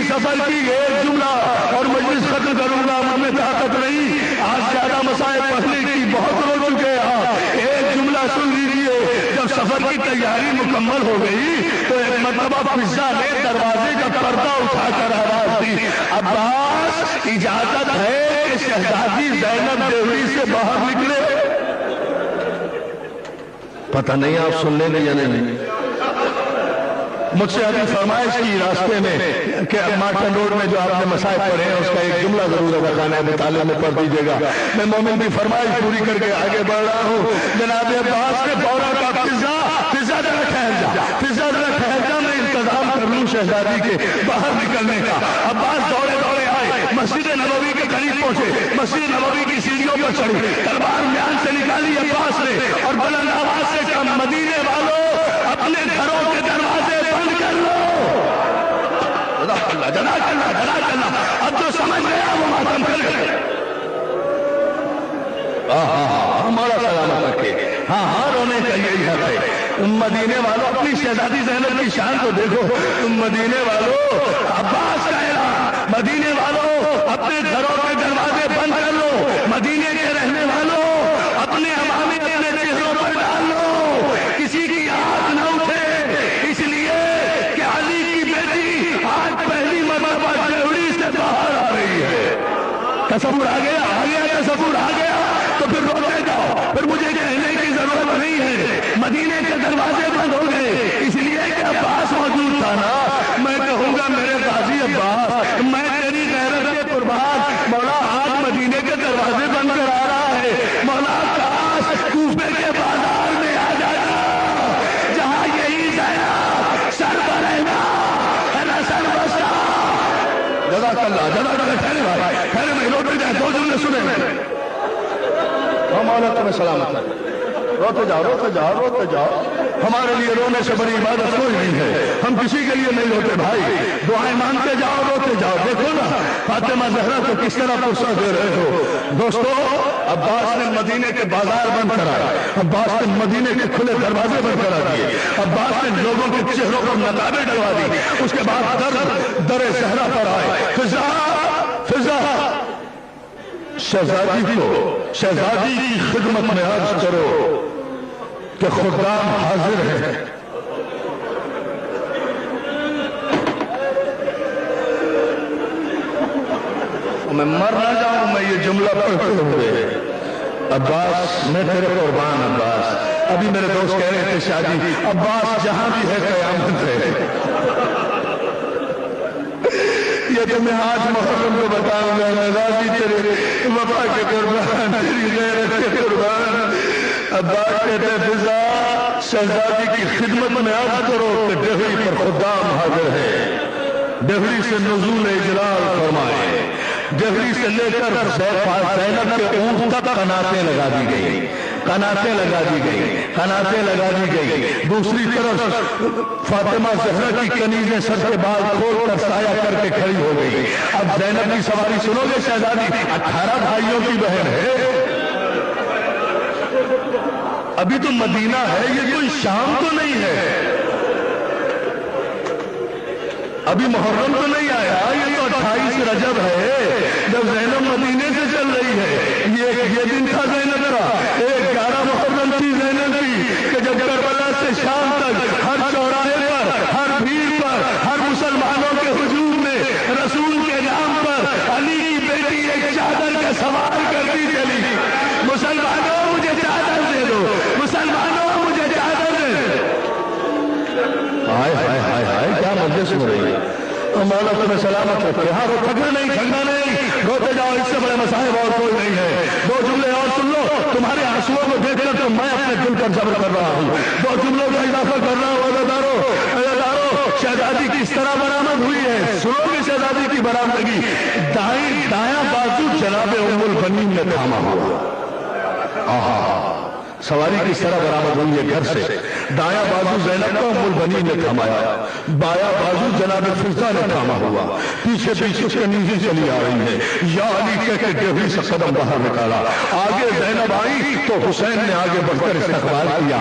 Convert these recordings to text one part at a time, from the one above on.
سفر کی ایک جملہ اور مجلس ختم کروں گا، مجھ میں طاقت نہیں، آج زیادہ مسائل پڑھنے کی بہت رو چکے ہیں۔ ایک جملہ سن لیجیے، جب سفر کی تیاری مکمل ہو گئی تو ایک مرتبہ فضا نے دروازے کا پردہ اٹھا کر آواز دی، عباس اجازت ہے کہ شہزادی زینب دیوری سے باہر نکلے؟ پتہ نہیں آپ سن لیں گے یا نہیں۔ مجھ سے ابھی فرمائش کی راستے میں کہ مارٹن روڈ میں جو آپ نے مسائل پڑھے ہیں اس کا ایک جملہ ضرور ادا خانہ مطالعہ میں پڑھ دیجیے گا۔ میں مومن بھی فرمائش پوری کر کے آگے بڑھ رہا ہوں۔ جناب عباس نے فوراً کہا فضا ذرا ٹھہر جا، میں انتظام کر لوں شہزادی کے باہر نکلنے کا۔ عباس دوڑے دوڑے آئے، مسجد نبوی کے قریب پہنچے، مسجد نبوی کی سیڑھیوں پر چڑھے، تلوار میان سے نکالی عباس نے اور بلند آواز سے کہا، مدینے والوں اپنے گھروں کے دروازے بند کر لو۔ جزاک اللہ، اب جو سمجھ گیا وہ ماتم کر گئے۔ ہمارا سلامت رکھے۔ ہاں رونے کا یہی حق ہے۔ مدینے والوں اپنی شہزادی زینب کی شان کو دیکھو۔ مدینے والوں، عباس کا اعلان، مدینے والوں اپنے گھروں کے دروازے بند کر لو۔ مدینے کے رہنے والوں اپنے امامے اپنے چہروں پر ڈال لو، کسی کی آنکھ نہ اٹھے، اس لیے کہ علی کی بیٹی آج پہلی مرتبہ دیوری سے باہر آ رہی ہے۔ تصور آ گیا تصور آ گیا تو پھر روتے جاؤ، پھر مجھے کہنے کی ضرورت نہیں ہے۔ مدینے کے دروازے بند ہو گئے اس لیے کہ عباس موجود تھا نا۔ میں کہوں گا میرے غازی عباس، میں تیری غیرت کے قربان، مولا آج مدینے کے دروازے بند کرا رہا ہے، مولا کاش کوفے کے بازار میں آ جانا جہاں یہی زینب سر پر رہنا ہے نا، سر بسا۔ جزاک اللہ ٹھہرے میں روتے جائے، دو جملے سنے میں۔ مولا تمہیں سلامت ہے۔ روتے جاؤ، ہمارے لیے رونے سے بڑی عبادت کوئی نہیں ہے، ہم کسی کے لیے نہیں روتے بھائی، دعائیں مانتے جاؤ، روتے جاؤ۔ دیکھو نا فاطمہ زہرا کو کس طرح فرصت دے رہے ہو۔ دوستو، عباس نے مدینے کے بازار بند کرائے، عباس نے مدینے کے کھلے دروازے بند کرا دیے، عباس نے لوگوں کے چہروں پر نقابیں ڈلوا دی۔ اس کے بعد در زہرا پر آئے، فضا شہزادی کی خدمت میں عرض کرو کہ خدام حاضر ہے۔ میں مر نہ جاؤں میں یہ جملہ پڑھتے ہوئے۔ عباس میں تیرے قربان عباس، ابھی میرے دوست کہہ رہے تھے شادی، عباس جہاں بھی ہے قیامت ہے۔ یہ تو میں آج محرم کو بتاؤں گا، غازی تیرے وفا کے قربان، تیری غیرت کے قربان۔ عباس کہتے ہیں فضا شہزادی کی خدمت میں عرض کرو کہ ڈہری پر خدام حاضر ہے، ڈہری سے نزول اجلال فرمائے، ڈہری سے لے کر زینب کے اونٹ تک قناتیں لگا دی گئی، قناتیں لگا دی گئی۔ دوسری طرف فاطمہ زہرا کی کنیزیں سر کے بال کھول کر سایہ کر کے کھڑی ہو گئی۔ اب زینب کی سواری سنو گے شہزادی، 18 بھائیوں کی بہن ہے، ابھی تو مدینہ ہے، یہ کوئی شام تو نہیں ہے، ابھی محرم تو نہیں آیا، یہ تو 28 رجب ہے جب زینب مدینے سے چل رہی ہے۔ یہ دن تھا زینب کا، 11 محرم تھی زینب کی کہ جب کربلا سے شام تک ہر چوراہے پر، ہر بھیڑ پر، ہر مسلمانوں کے ہجوم میں رسول کے نام پر علی کی بیٹی ایک چادر کا سوال کرتی چلی، مسلمانوں مجھے چادر دے دو، مسلمانوں مجھے چادر دے دو۔ ہائے ہائے ہائے ہائے کیا مجلس ہو رہی ہے۔ مولا تمہیں سلامت رکھے۔ ہاں تھکنا نہیں، روتے جاؤ، اس سے بڑے مصائب اور کوئی نہیں ہے۔ دو جملے اور سن لو، تمہارے آنسوؤں کو دیکھ کر تو میں اپنے دل پر صبر کر رہا ہوں۔ دو جملوں کا اضافہ کر رہا ہوں۔ عزادارو، شہزادی کس طرح برآمد ہوئی ہے، سنو گے شہزادی کی برآمدگی۔ دایاں بازو جناب ام البنین نے تھاما ہوا، سواری کس طرح برآمد ہوئی ہے گھر سے، دایاں بازو زینب کو ام البنین نے تھامایا، بایاں بازو جناب فضا نے تھاما ہوا، پیچھے پیچھے کنیزیں چلی آ رہی ہیں، یا علی کہہ کے ڈہری سے قدم باہر نکالا، آگے زینب آئی تو حسین نے آگے بڑھ کر استقبال کیا۔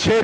6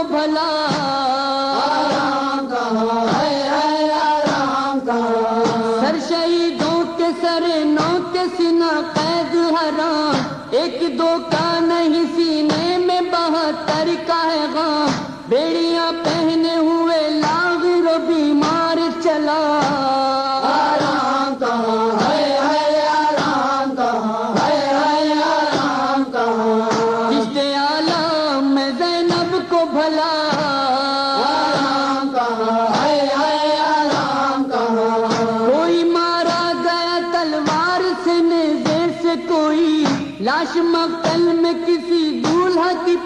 کو بھلا آرام کہاں ہے آرام کہاں، سر شہیدوں کے سر نو کے سینہ قید حرام، ایک دو کا نہیں سینے میں 72 کا ہے غام، بیڑیاں پہنے ہوئے لاغر و بیمار چلا آرام کہاں ہے آرام کہاں ہے آرام کہاں، رشتے عالم میں زینب کو بھلا آرام کہاں ہے آرام کہاں، کوئی مارا گیا تلوار سے نیزے سے، کوئی لاش مقتل میں کسی دولہا کی